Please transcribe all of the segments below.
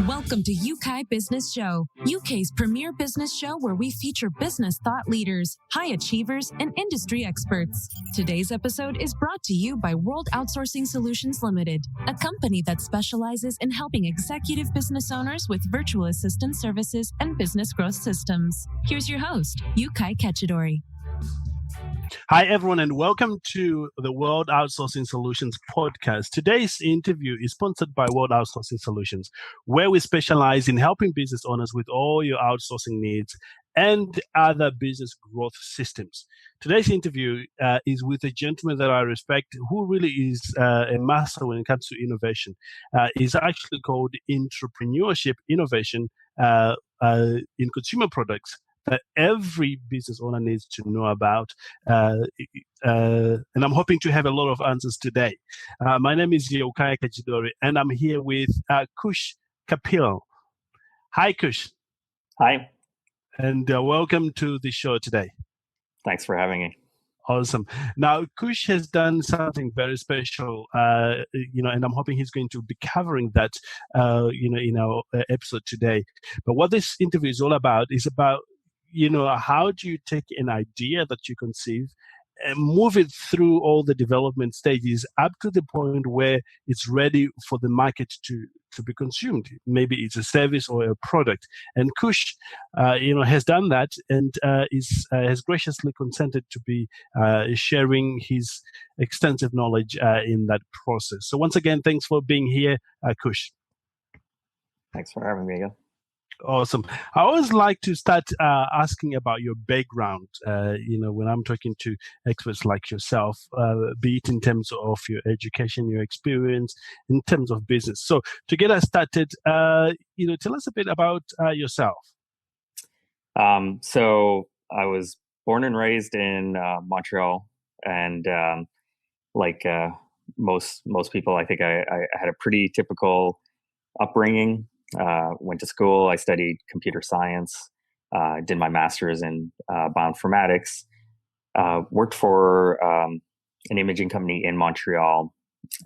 Welcome to Yeukai Business Show, UK's premier business show where we feature business thought leaders, high achievers, and industry experts. Today's episode is brought to you by World Outsourcing Solutions Limited, a company that specializes in helping executive business owners with virtual assistant services and business growth systems. Here's your host, Yeukai Kechidori. Hi, everyone, and welcome to the World Outsourcing Solutions podcast. Today's interview is sponsored by World Outsourcing Solutions, where we specialize in helping business owners with all your outsourcing needs and other business growth systems. Today's interview is with a gentleman that I respect, who really is a master when it comes to innovation. It's actually called Entrepreneurship Innovation in consumer products that every business owner needs to know about. And I'm hoping to have a lot of answers today. My name is Yeukai Kechidori, and I'm here with Kush Kapila. Hi, Kush. Hi. And welcome to the show today. Thanks for having me. Awesome. Now, Kush has done something very special, and I'm hoping he's going to be covering that, in our episode today. But what this interview is all about is about how do you take an idea that you conceive and move it through all the development stages up to the point where it's ready for the market to be consumed. Maybe it's a service or a product. And Kush, has done that and has graciously consented to be sharing his extensive knowledge in that process. So once again, thanks for being here, Kush. Thanks for having me again. Awesome. I always like to start asking about your background, when I'm talking to experts like yourself, be it in terms of your education, your experience, in terms of business. So to get us started, tell us a bit about yourself. So I was born and raised in Montreal, and like most people, I think I had a pretty typical upbringing. Went to school. I studied computer science, did my master's in bioinformatics, worked for an imaging company in Montreal,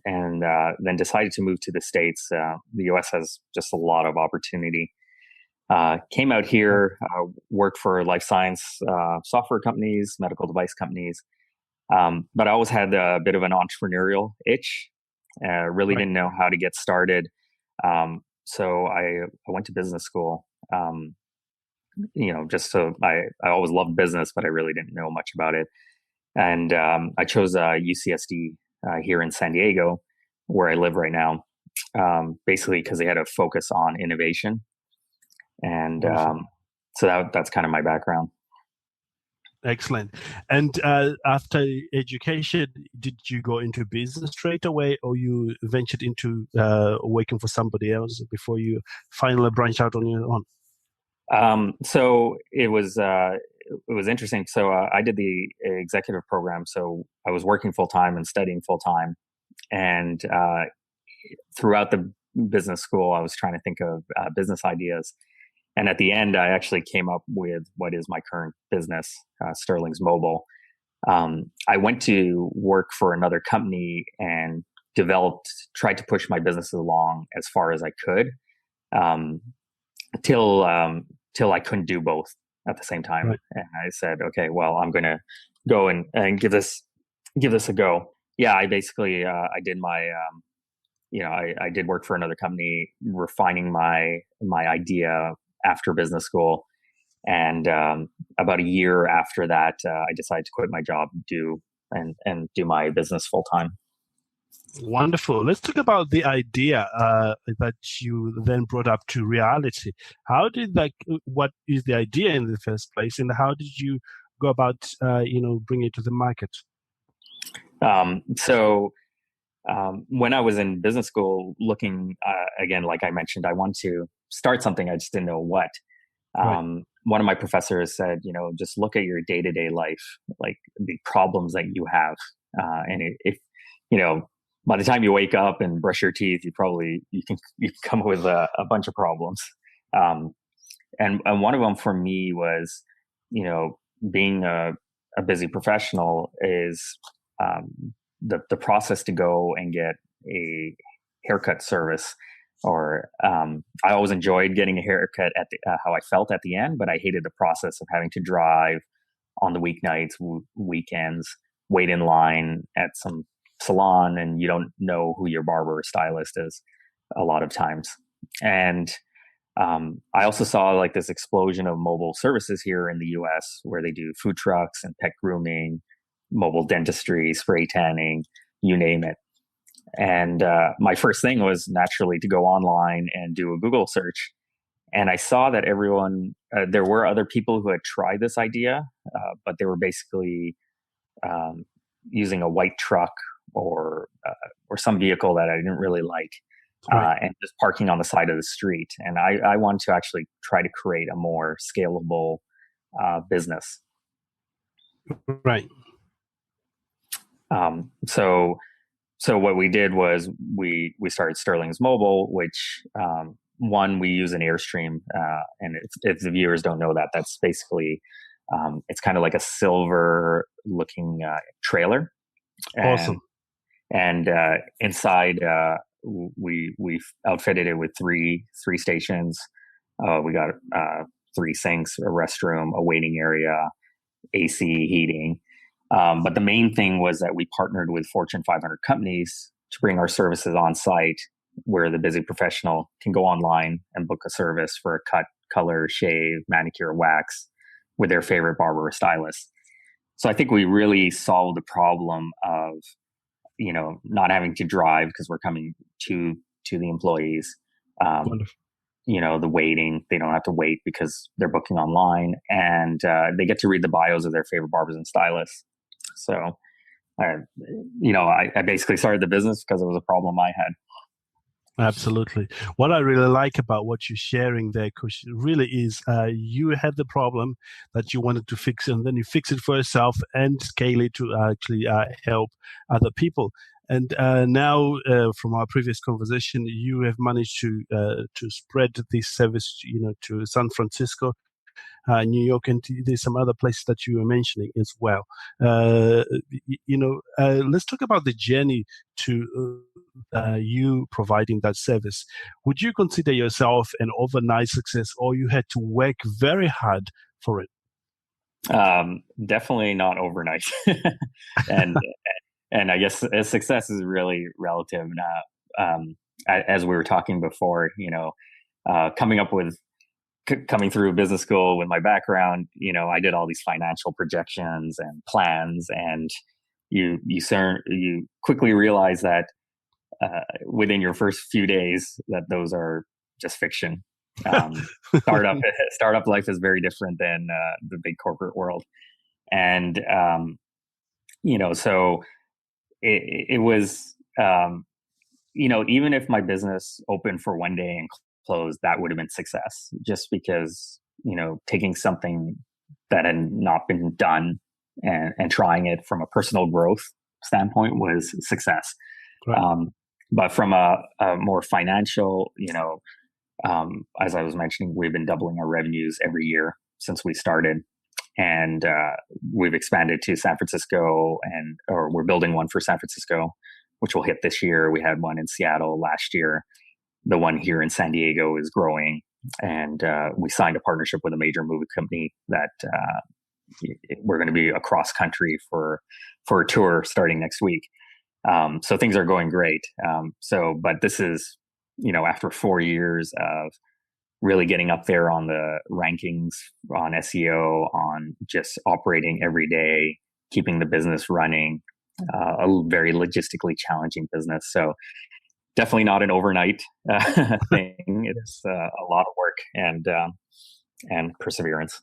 and then decided to move to the States. The US has just a lot of opportunity. Came out here, worked for life science software companies, medical device companies, but I always had a bit of an entrepreneurial itch. Really didn't know how to get started. So I went to business school, just so I always loved business, but I really didn't know much about it. And I chose UCSD here in San Diego, where I live right now, basically because they had a focus on innovation. And so that's kind of my background. Excellent. And after education, did you go into business straight away, or you ventured into working for somebody else before you finally branched out on your own? So it was interesting. So I did the executive program. So I was working full time and studying full time, and throughout the business school, I was trying to think of business ideas. And at the end, I actually came up with what is my current business, Sterling's Mobile. I went to work for another company and tried to push my business along as far as I could, till I couldn't do both at the same time. Right. And I said, okay, well, I'm going to go and give this a go. Yeah, I basically I did my I did work for another company, refining my idea after business school. And about a year after that, I decided to quit my job and do my business full time. Wonderful. Let's talk about the idea that you then brought up to reality. What is the idea in the first place, and how did you go about, bringing it to the market? When I was in business school, looking again, like I mentioned, I wanted to start something. I just didn't know what. One of my professors said, just look at your day-to-day life, like the problems that you have. And if by the time you wake up and brush your teeth, you can come up with a bunch of problems. And one of them for me was, being a busy professional is the process to go and get a haircut service or I always enjoyed getting a haircut at how I felt at the end, but I hated the process of having to drive on the weeknights, weekends, wait in line at some salon, and you don't know who your barber or stylist is a lot of times. And I also saw like this explosion of mobile services here in the US where they do food trucks and pet grooming, mobile dentistry, spray tanning, you name it. And my first thing was naturally to go online and do a Google search. And I saw that there were other people who had tried this idea, but they were basically using a white truck or some vehicle that I didn't really like, Right. and just parking on the side of the street. And I wanted to actually try to create a more scalable business. Right. So what we did was we started Sterling's Mobile, which one, we use an Airstream, and if the viewers don't know that, that's basically it's kind of like a silver looking trailer. Awesome. And inside we outfitted it with three stations. We got 3 sinks, a restroom, a waiting area, AC, heating. But the main thing was that we partnered with Fortune 500 companies to bring our services on site, where the busy professional can go online and book a service for a cut, color, shave, manicure, wax with their favorite barber or stylist. So I think we really solved the problem of, not having to drive because we're coming to the employees. Wonderful. The waiting, they don't have to wait because they're booking online, and they get to read the bios of their favorite barbers and stylists. So, I basically started the business because it was a problem I had. Absolutely. What I really like about what you're sharing there, Kush, really is you had the problem that you wanted to fix, and then you fix it for yourself and scale it to actually help other people. And now, from our previous conversation, you have managed to spread this service, to San Francisco, New York, and there's some other places that you were mentioning as well. Let's talk about the journey to you providing that service. Would you consider yourself an overnight success, or you had to work very hard for it? Definitely not overnight. and I guess success is really relative. As we were talking before, coming through business school with my background, I did all these financial projections and plans, and you quickly realize that within your first few days that those are just fiction. Startup life is very different than the big corporate world, and so it was even if my business opened for one day and closed, that would have been success, just because taking something that had not been done and trying it from a personal growth standpoint was success. Right. But from a more financial, as I was mentioning, we've been doubling our revenues every year since we started, and we've expanded to San Francisco, or we're building one for San Francisco, which will hit this year. We had one in Seattle last year. The one here in San Diego is growing, and we signed a partnership with a major movie company that we're going to be across country for a tour starting next week. So things are going great. But this is, after 4 years of really getting up there on the rankings, on SEO, on just operating every day, keeping the business running, a very logistically challenging business. So definitely not an overnight thing. It's a lot of work and perseverance.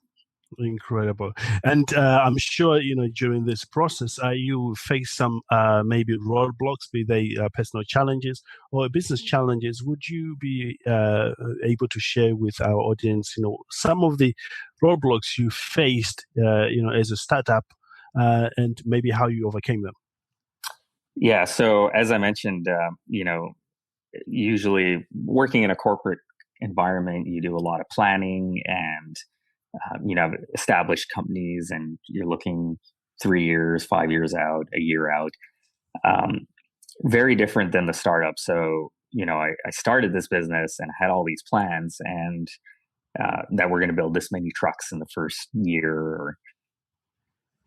Incredible. And I'm sure, during this process, you face some maybe roadblocks, be they personal challenges or business challenges. Would you be able to share with our audience, some of the roadblocks you faced, as a startup, and maybe how you overcame them? Yeah. So as I mentioned, usually working in a corporate environment, you do a lot of planning and have established companies, and you're looking 3 years, 5 years out, a year out. Very different than the startup. So I started this business and had all these plans, and that we're going to build this many trucks in the first year, or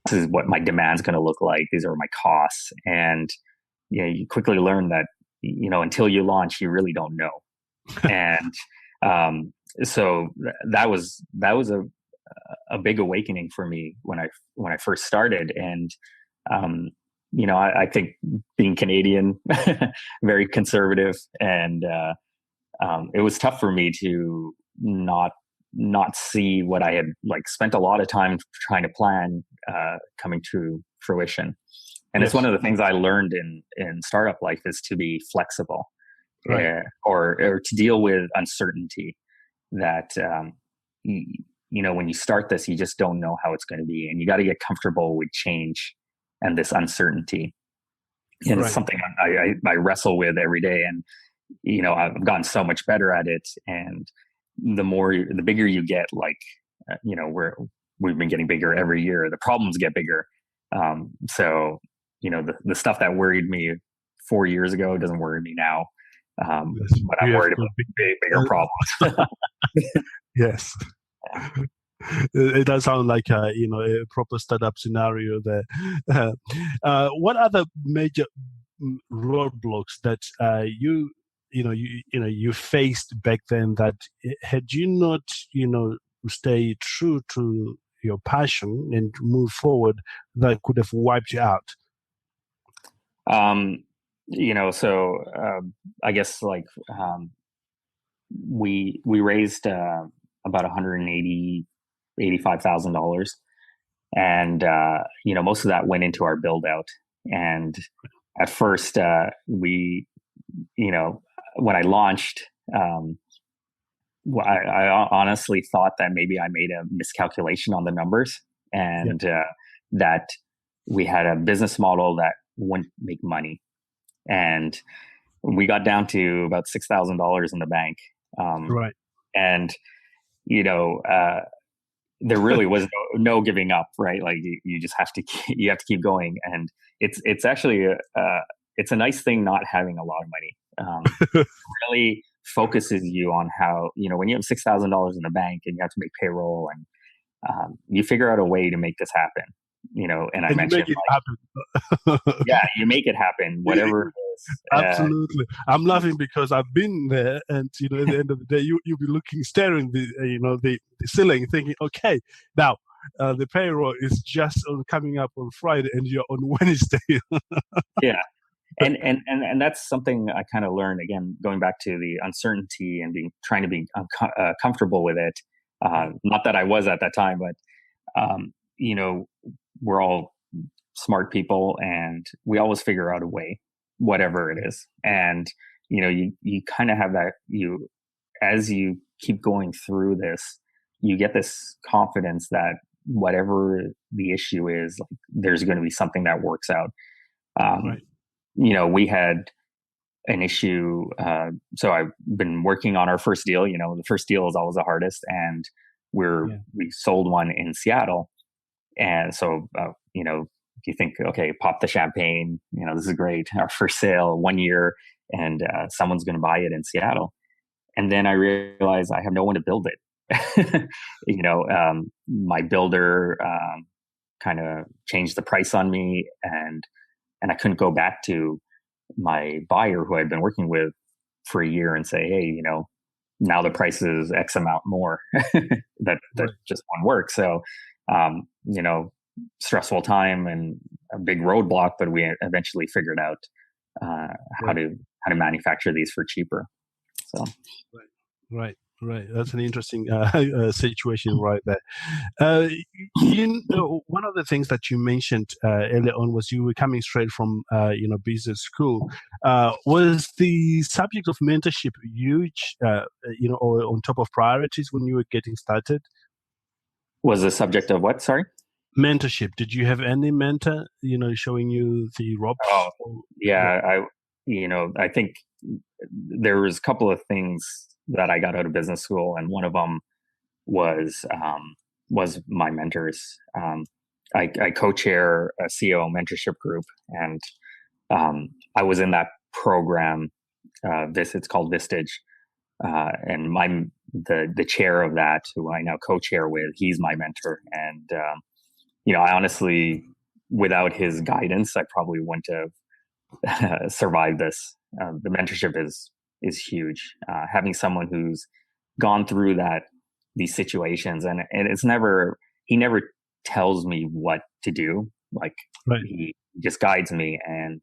this is what my demand's going to look like. These are my costs. And you quickly learn that, until you launch, you really don't know. And so that was a big awakening for me when I first started. And I think being Canadian, very conservative, and it was tough for me to not see what I had spent a lot of time trying to plan coming to fruition. And It's one of the things I learned in startup life is to be flexible, right. or to deal with uncertainty. That when you start this, you just don't know how it's going to be, and you got to get comfortable with change and this uncertainty. And It's something I wrestle with every day. And I've gotten so much better at it. And the bigger you get, we've been getting bigger every year. The problems get bigger. So the stuff that worried me 4 years ago doesn't worry me now. But I'm worried about bigger problems. Yes. It does sound like a proper startup scenario there. What other major roadblocks that you faced back then that had you not stay true to your passion and move forward, that could have wiped you out? So I guess we raised about $185,000, and most of that went into our build out. And at first, when I launched, I honestly thought that maybe I made a miscalculation on the numbers, and that we had a business model that wouldn't make money. And we got down to about $6,000 in the bank. Right. And, there really was no giving up, right? You just have to keep going. And it's actually it's a nice thing not having a lot of money. Really focuses you on how, when you have $6,000 in the bank and you have to make payroll, and you figure out a way to make this happen. And I mentioned, you make it happen. You make it happen, whatever it is. Absolutely. I'm laughing because I've been there, and at the end of the day, you'll be staring the ceiling, thinking, okay, now the payroll is just coming up on Friday, and you're on Wednesday. Yeah. And that's something I kind of learned, again, going back to the uncertainty and trying to be comfortable with it. Not that I was at that time, but we're all smart people, and we always figure out a way, whatever it is. And you kind of have that, as you keep going through this, you get this confidence that whatever the issue is, there's going to be something that works out. We had an issue. So I've been working on our first deal. The first deal is always the hardest, and we sold one in Seattle. And so, you think, okay, pop the champagne, this is great. Our first sale, 1 year, and someone's going to buy it in Seattle. And then I realized I have no one to build it. My builder kind of changed the price on me, and I couldn't go back to my buyer who I'd been working with for a year and say, hey, now the price is X amount more. that just won't work. So, stressful time and a big roadblock, but we eventually figured out how to manufacture these for cheaper. So, right. That's an interesting situation right there. One of the things that you mentioned earlier on was you were coming straight from business school. Was the subject of mentorship huge, or on top of priorities when you were getting started? Was the subject of what? Sorry? Mentorship. Did you have any mentor, showing you the ropes? Oh, yeah. I think there was a couple of things that I got out of business school, and one of them was my mentors. I co-chair a CEO mentorship group, and I was in that program It's called Vistage. And the chair of that, who I now co-chair with, he's my mentor. And, I honestly, without his guidance, I probably wouldn't have survived this. The mentorship is huge. Having someone who's gone through these situations, and he never tells me what to do. Like, right. He just guides me. And,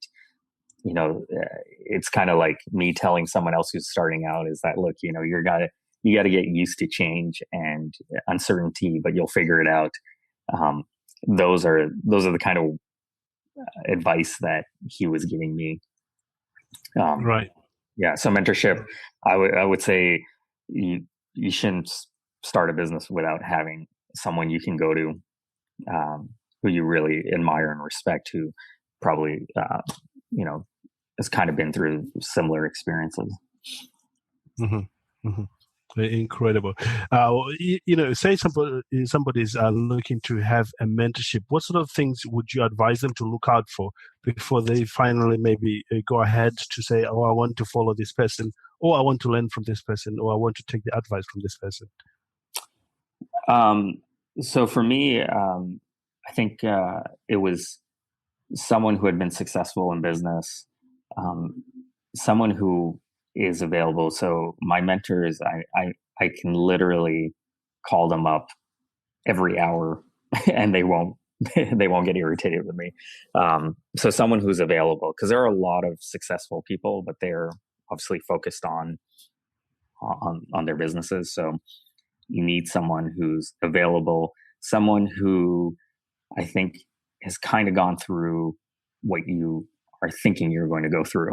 it's kind of like me telling someone else who's starting out is that, look, you got to get used to change and uncertainty, but you'll figure it out. Those are the kind of advice that he was giving me. Right. Yeah. So mentorship, I would say you shouldn't start a business without having someone you can go to, who you really admire and respect, who probably, has kind of been through similar experiences. Mm-hmm. Mm-hmm. Incredible. Say somebody's looking to have a mentorship. What sort of things would you advise them to look out for before they finally maybe go ahead to say, oh, I want to follow this person, or I want to learn from this person, or I want to take the advice from this person? So for me, I think it was someone who had been successful in business, someone who is available. So my mentors, I can literally call them up every hour and they won't get irritated with me. So someone who's available, because there are a lot of successful people, but they're obviously focused on their businesses. So you need someone who's available, someone who I think has kind of gone through what you are thinking you're going to go through.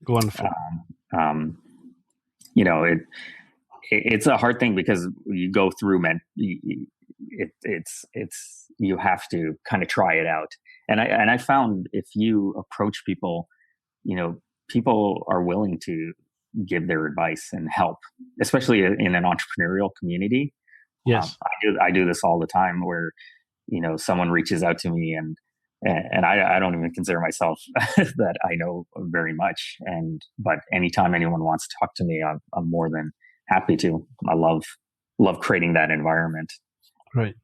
Wonderful. It's a hard thing because you go through, you have to kind of try it out. And I found if you approach people, people are willing to give their advice and help, especially in an entrepreneurial community. Yes. I do this all the time where, someone reaches out to me and I don't even consider myself that I know very much. But anytime anyone wants to talk to me, I'm more than happy to. I love creating that environment. Right.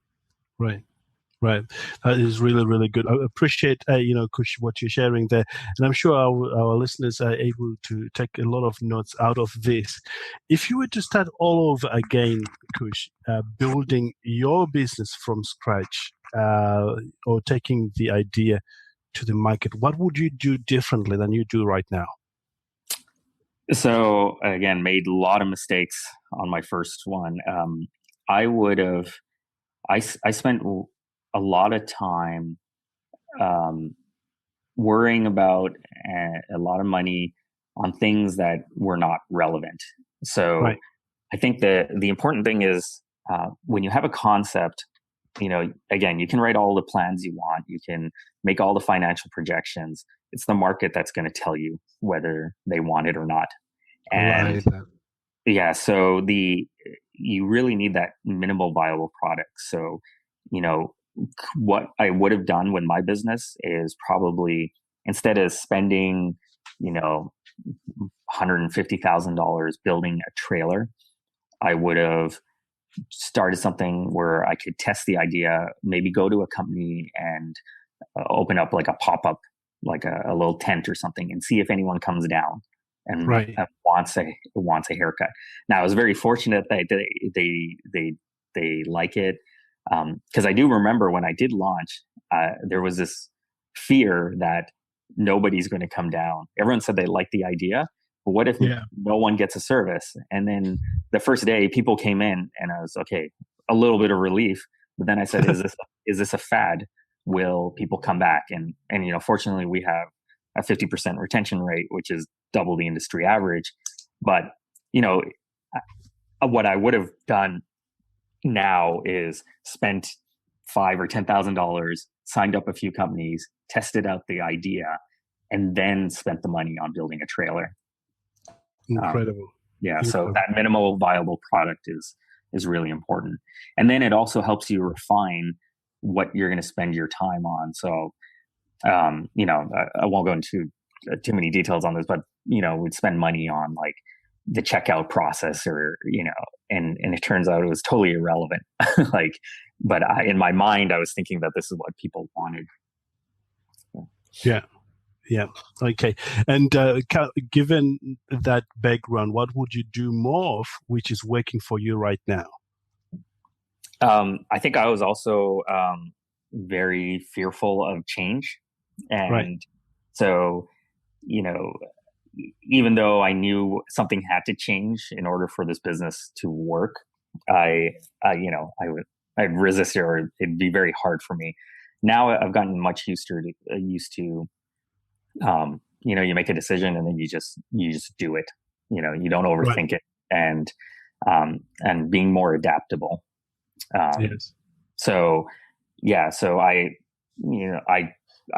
That is really, really good. I appreciate, Kush, what you're sharing there. And I'm sure our listeners are able to take a lot of notes out of this. If you were to start all over again, Kush, building your business from scratch, or taking the idea to the market, what would you do differently than you do right now? So again, made a lot of mistakes on my first one. I spent a lot of time worrying about a lot of money on things that were not relevant. So right. I think the important thing is when you have a concept, again, you can write all the plans you want. You can make all the financial projections. It's the market that's going to tell you whether they want it or not. And yeah, so you really need that minimal viable product. So, what I would have done with my business is probably instead of spending, $150,000 building a trailer, I would have started something where I could test the idea, maybe go to a company and open up like a pop-up, like a little tent or something, and see if anyone comes down and right. wants a haircut. Now, I was very fortunate that they like it. Because I do remember when I did launch, there was this fear that nobody's going to come down. Everyone said they liked the idea, but what if no one gets a service? And then the first day, people came in, and I was okay, a little bit of relief. But then I said, "Is this a fad? Will people come back?" And fortunately, we have a 50% retention rate, which is double the industry average. But what I would have done now is spent $5,000 or $10,000, signed up a few companies, tested out the idea, and then spent the money on building a trailer. Incredible. So that minimal viable product is really important. And then it also helps you refine what you're going to spend your time on. So, I won't go into too many details on this, but would spend money on like the checkout process or, and it turns out it was totally irrelevant. Like, but in my mind, I was thinking that this is what people wanted. Yeah. Yeah. Okay. And given that background, what would you do more of, which is working for you right now? I think I was also very fearful of change. And Right. so, even though I knew something had to change in order for this business to work, I'd resist it, or it'd be very hard for me. Now I've gotten much used to, you make a decision and then you just do it. You don't overthink it, and being more adaptable. Yes. So I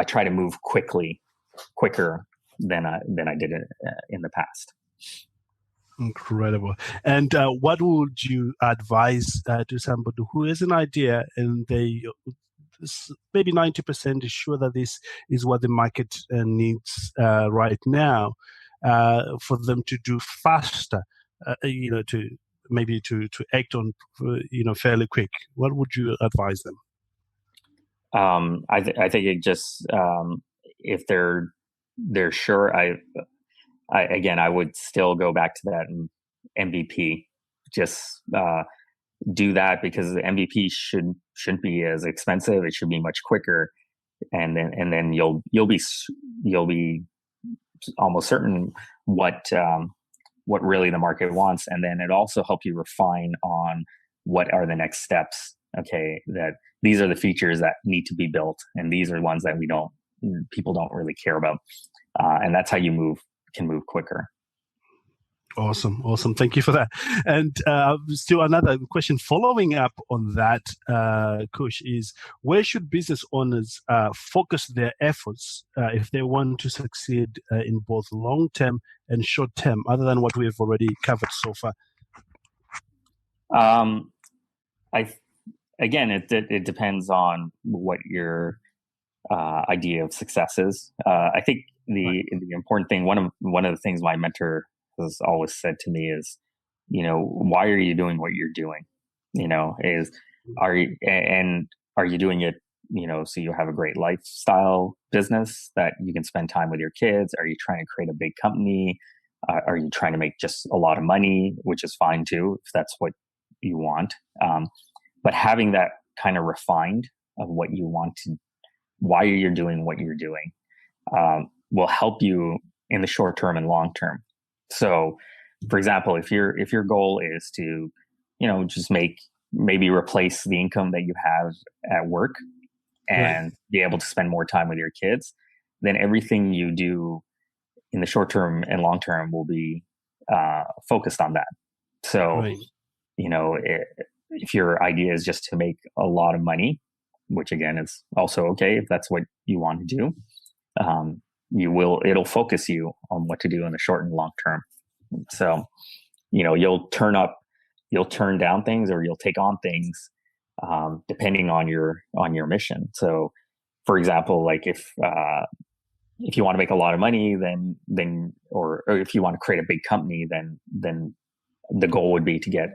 try to move quicker than I did in the past. Incredible. And what would you advise to somebody who has an idea and they maybe 90% is sure that this is what the market needs right now, for them to do faster, to maybe to act on, fairly quick? What would you advise them? I think it just, if they're sure, I would still go back to that MVP. Just do that, because the MVP shouldn't be as expensive. It should be much quicker, and then you'll be almost certain what really the market wants, and then it also help you refine on what are the next steps. Okay, that these are the features that need to be built, and these are ones that people don't really care about, and that's how you can move quicker. Awesome. Thank you for that. And still another question following up on that, Kush, is where should business owners focus their efforts if they want to succeed in both long-term and short-term, other than what we have already covered so far? It depends on what your idea of success is. I think the important thing, one of the things my mentor has always said to me is, why are you doing what you're doing? Are you doing it, so you have a great lifestyle business that you can spend time with your kids? Are you trying to create a big company? Are you trying to make just a lot of money, which is fine too, if that's what you want? But having that kind of refined of what you want to, why you're doing what you're doing, will help you in the short term and long term. So, for example, if your goal is to, just maybe replace the income that you have at work and be able to spend more time with your kids, then everything you do in the short term and long term will be focused on that. So, if your idea is just to make a lot of money, which again is also okay if that's what you want to do, it'll focus you on what to do in the short and long term. So, you'll turn down things, or you'll take on things, depending on your mission. So, for example, like if you want to make a lot of money, then or if you want to create a big company, then the goal would be to get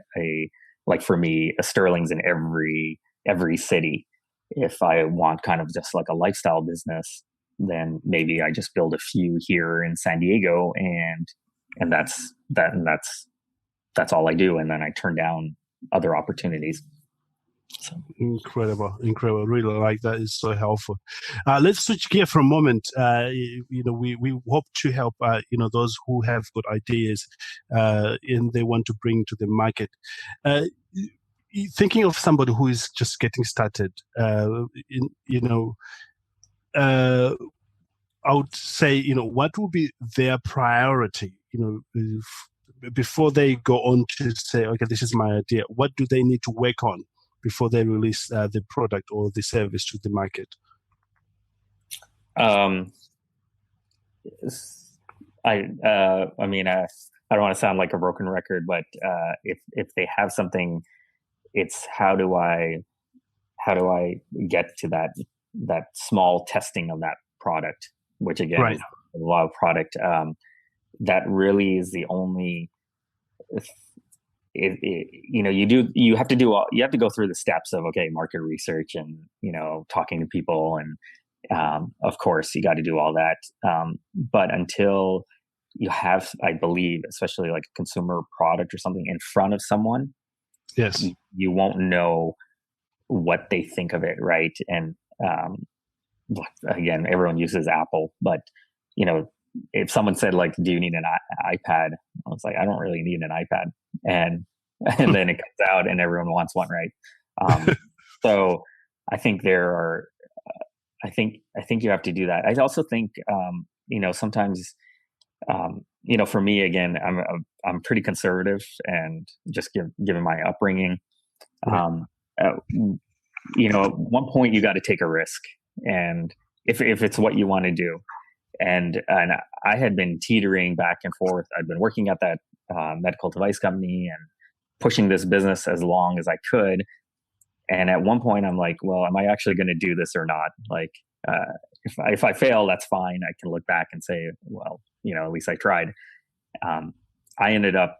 like for me, a Sterling's in every city. If I want kind of just like a lifestyle business, then maybe I just build a few here in San Diego, and that's all I do. And then I turn down other opportunities. So. Incredible. Really like that. It's so helpful. Let's switch gear for a moment. We hope to help, those who have good ideas and they want to bring to the market. Thinking of somebody who is just getting started, I would say, what will be their priority, before they go on to say, okay, this is my idea. What do they need to work on before they release the product or the service to the market? I don't want to sound like a broken record, but if they have something, it's how do I get to that small testing of that product, which again is a lot of product. that really is the only, you have to go through the steps of, okay, market research and, talking to people. And of course you got to do all that. But until you have, I believe, especially like a consumer product or something in front of someone, Yes. you won't know what they think of it. Right. And, again, everyone uses Apple, but if someone said like, do you need an iPad? I was like, I don't really need an iPad. And then it comes out and everyone wants one. Right. So I think I think you have to do that. I also think, sometimes, for me, again, I'm pretty conservative, and just given my upbringing, Right. at one point you got to take a risk, and if it's what you want to do. And I had been teetering back and forth. I'd been working at that medical device company and pushing this business as long as I could. And at one point, I'm like, well, am I actually going to do this or not? Like, if I fail, that's fine. I can look back and say, well, at least I tried. I ended up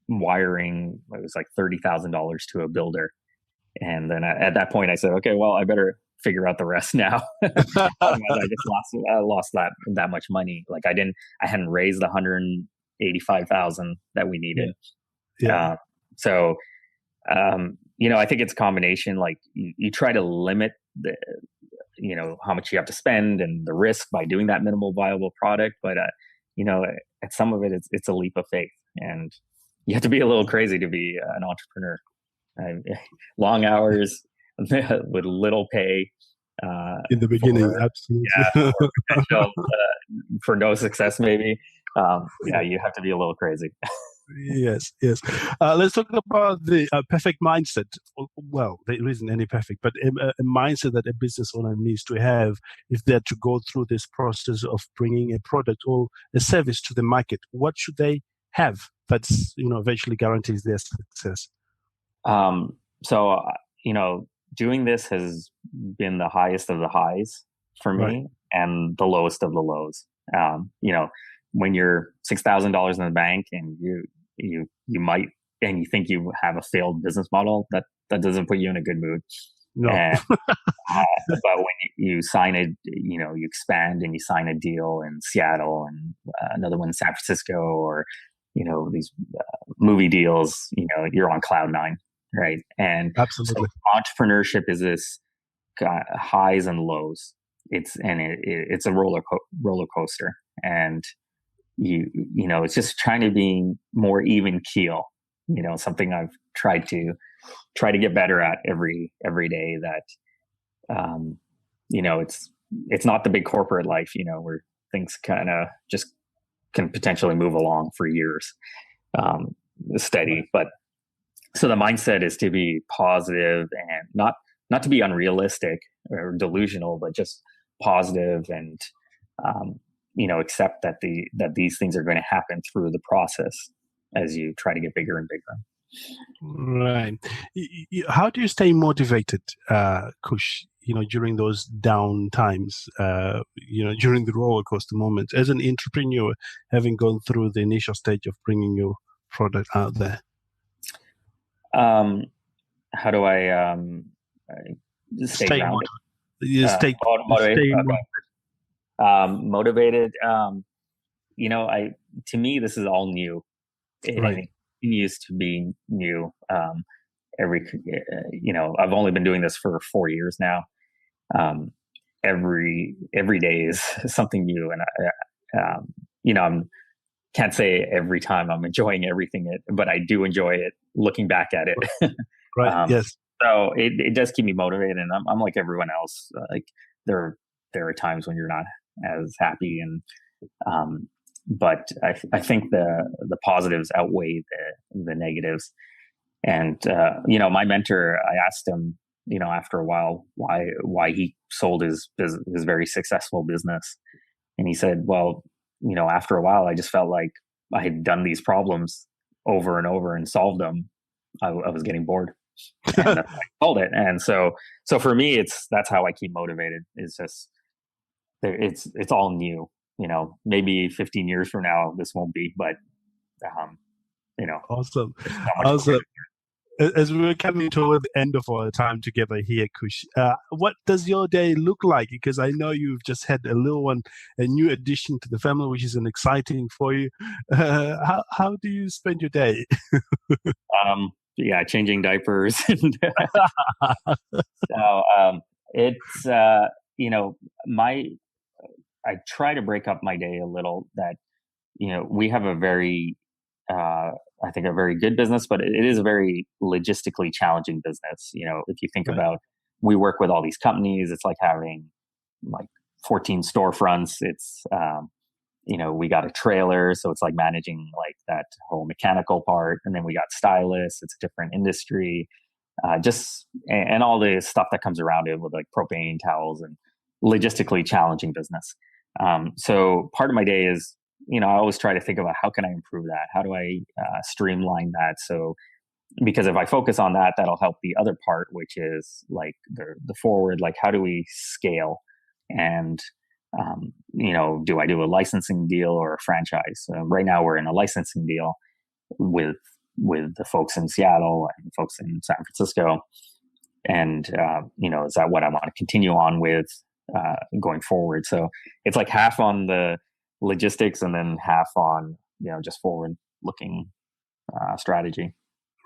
wiring, it was like $30,000 to a builder. And then at that point, I said, okay, well, I better figure out the rest now. Otherwise, I just lost that much money. Like I hadn't raised the 185,000 that we needed. Yeah. So, I think it's a combination. Like you try to limit the, how much you have to spend and the risk by doing that minimal viable product. But, at some of it, it's a leap of faith, and you have to be a little crazy to be an entrepreneur. Long hours with little pay. In the beginning, absolutely. Yeah, for potential, for no success, maybe. You have to be a little crazy. Yes. Let's talk about the perfect mindset. Well, there isn't any perfect, but a mindset that a business owner needs to have if they're to go through this process of bringing a product or a service to the market. What should they have that's eventually guarantees their success? So doing this has been the highest of the highs for me, right, and the lowest of the lows. When you're $6,000 in the bank and you might, and you think you have a failed business model, that doesn't put you in a good mood. No. And, but when you sign you expand and you sign a deal in Seattle and another one in San Francisco, or these movie deals, you're on cloud nine, right? And Absolutely. So entrepreneurship is this highs and lows. It's a roller coaster, and it's just trying to be more even keel. Something I've tried to get better at every day. That it's not the big corporate life, where things kind of just can potentially move along for years, steady. But so the mindset is to be positive and not to be unrealistic or delusional, but just positive, and accept that these things are going to happen through the process as you try to get bigger and bigger. Right. How do you stay motivated, Kush? During those down times, during the roller coaster moments, as an entrepreneur, having gone through the initial stage of bringing your product out there. How do I stay grounded? Motivated. To me, this is all new. It continues to be new. I've only been doing this for 4 years now. Every day is something new, and I can't say every time I'm enjoying everything, but I do enjoy it looking back at it. Right. Yes. So it does keep me motivated, and I'm like everyone else. Like there are times when you're not as happy, and but I think the positives outweigh the negatives. And my mentor, I asked him, after a while, why he sold his very successful business, and he said, well, after a while, I just felt like I had done these problems over and over and solved them. I was getting bored, and I sold it. And so for me, that's how I keep motivated. It's just it's all new. maybe 15 years from now, this won't be, but, Awesome. there's not much Awesome. As we're coming toward the end of our time together here, Kush, what does your day look like? Because I know you've just had a little one, a new addition to the family, which is an exciting for you. How do you spend your day? Changing diapers. And so it's, I try to break up my day a little. That, we have a very, I think, a very good business, but it is a very logistically challenging business. If you think Right. about, we work with all these companies. It's like having like 14 storefronts. It's, we got a trailer, so it's like managing like that whole mechanical part. And then we got stylists. It's a different industry. And all the stuff that comes around it with like propane towels, and logistically challenging business. So part of my day is, I always try to think about how can I improve that? How do I streamline that? So, because if I focus on that, that'll help the other part, which is like the forward, like how do we scale? And, do I do a licensing deal or a franchise? So right now we're in a licensing deal with the folks in Seattle and folks in San Francisco. And, is that what I want to continue on with going forward? So it's like half on the logistics and then half on, just forward looking strategy.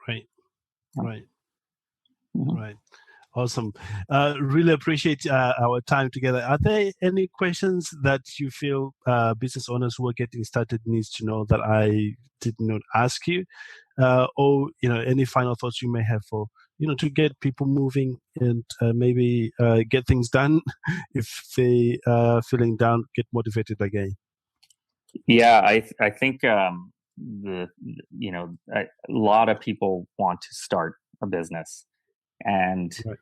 Right. Yeah. Right. Mm-hmm. Right. Awesome. Really appreciate our time together. Are there any questions that you feel business owners who are getting started needs to know that I did not ask you? Or, any final thoughts you may have for, to get people moving and maybe get things done if they are feeling down, get motivated again? Yeah, I think a lot of people want to start a business, and Right.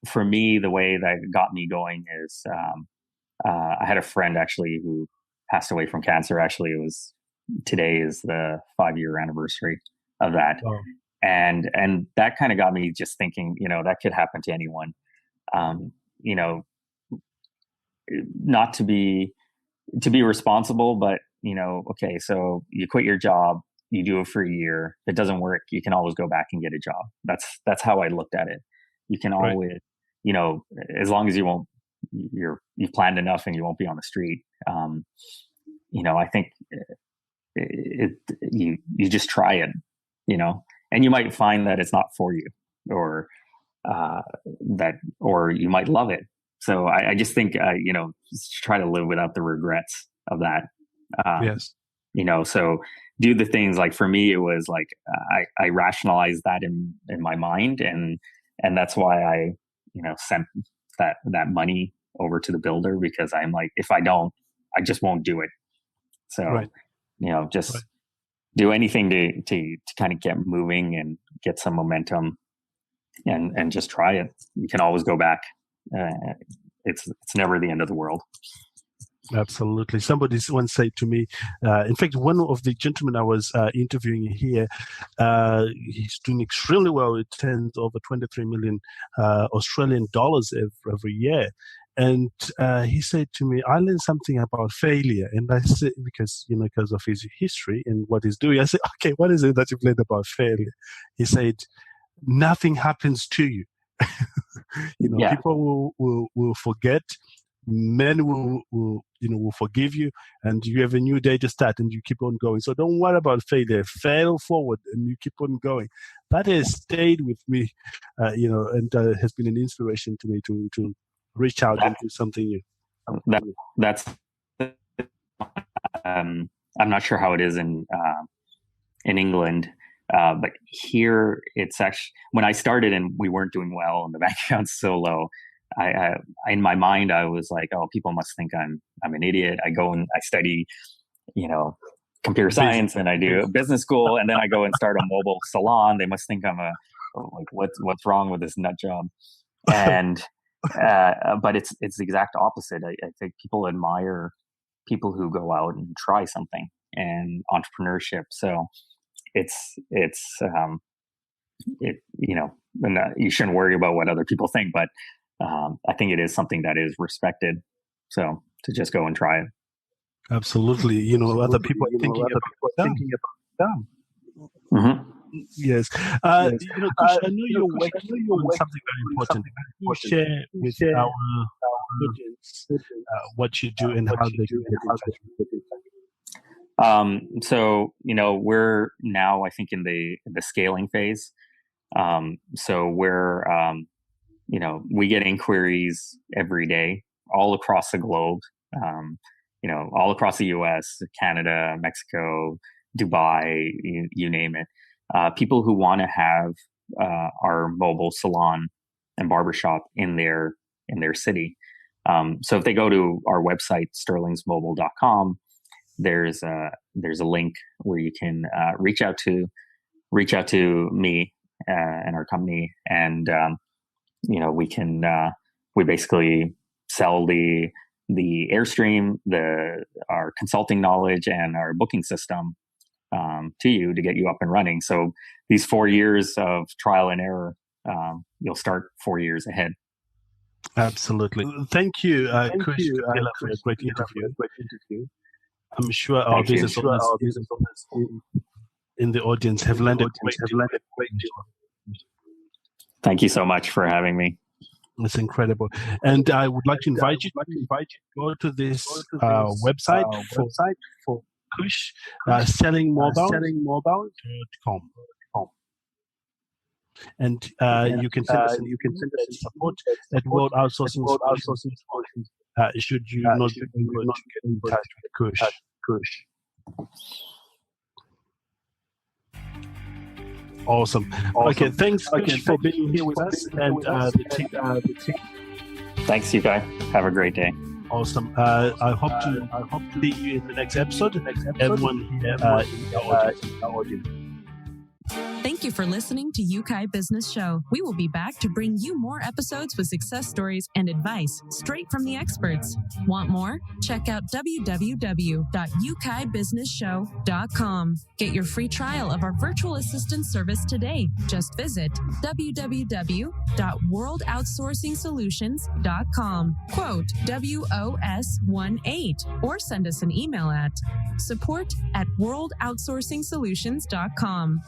for me, the way that got me going is I had a friend actually who passed away from cancer. Actually, today is the 5-year anniversary of that, Wow. and that kind of got me just thinking, that could happen to anyone. Not to be responsible, but okay, so you quit your job, you do it for a year, if it doesn't work, you can always go back and get a job. That's how I looked at it. You can Right. always, as long as you've planned enough and you won't be on the street. I think you just try it, and you might find that it's not for you, or or you might love it. So I just think, just try to live without the regrets of that. Yes. So do the things, like for me, it was like, I rationalized that in my mind. And that's why I, sent that money over to the builder, because I'm like, if I don't, I just won't do it. So, Right. just Right. do anything to kind of get moving and get some momentum, and just try it. You can always go back. It's never the end of the world. Absolutely. Somebody once said to me, in fact, one of the gentlemen I was interviewing here, he's doing extremely well. It turns over 23 million Australian dollars every year. And he said to me, I learned something about failure. And I said, because of his history and what he's doing, I said, okay, what is it that you've learned about failure? He said, nothing happens to you. Yeah. People will forget. Men will forgive you, and you have a new day to start, and you keep on going. So don't worry about failure. Fail forward, and you keep on going. That has stayed with me, and has been an inspiration to me to reach out and do something new. That's I'm not sure how it is in England, but here it's actually, when I started and we weren't doing well and the bank account's so low, I in my mind I was like, oh, people must think I'm an idiot. I go and I study, computer science, and I do business school, and then I go and start a mobile salon. They must think I'm like, what's wrong with this nut job? And but it's the exact opposite. I think people admire people who go out and try something, and entrepreneurship. So it's and you shouldn't worry about what other people think, but I think it is something that is respected. So to just go and try it. Absolutely. You know, other people are thinking about them. Mm-hmm. Yes. Kush, I know you're working on something very important. Can you share with our audience what you do and how they can get in touch? So, we're now, I think, in the scaling phase. So we're, we get inquiries every day all across the globe, all across the US, Canada, Mexico, Dubai, you name it. People who want to have our mobile salon and barbershop in their city. So if they go to our website, sterlingsmobile.com, there's a link where you can reach out to me and our company, and we basically sell the Airstream, our consulting knowledge, and our booking system to you to get you up and running. So these 4 years of trial and error, you'll start 4 years ahead. Absolutely. Thank you, Kush Kapila, for a great interview. I'm sure our business owners in the audience have learned a great deal. Thank you so much for having me. It's incredible. And I would like to invite you to go to this website for Kush, sellingmobile.com. And you can send us support at World Outsourcing Solutions. Should you not be able to get in touch with Kush. Awesome. Okay, thanks Kush for being here with us and the team. Thanks, Yeukai. Have a great day. Awesome. I hope to see you in the next episode. Everyone here in our audience. Thank you for listening to Yeukai Business Show. We will be back to bring you more episodes with success stories and advice straight from the experts. Want more? Check out www.yeukai.businessshow.com. Get your free trial of our virtual assistant service today. Just visit www.worldoutsourcingsolutions.com. Quote WOS18 or send us an email at support@worldoutsourcingsolutions.com.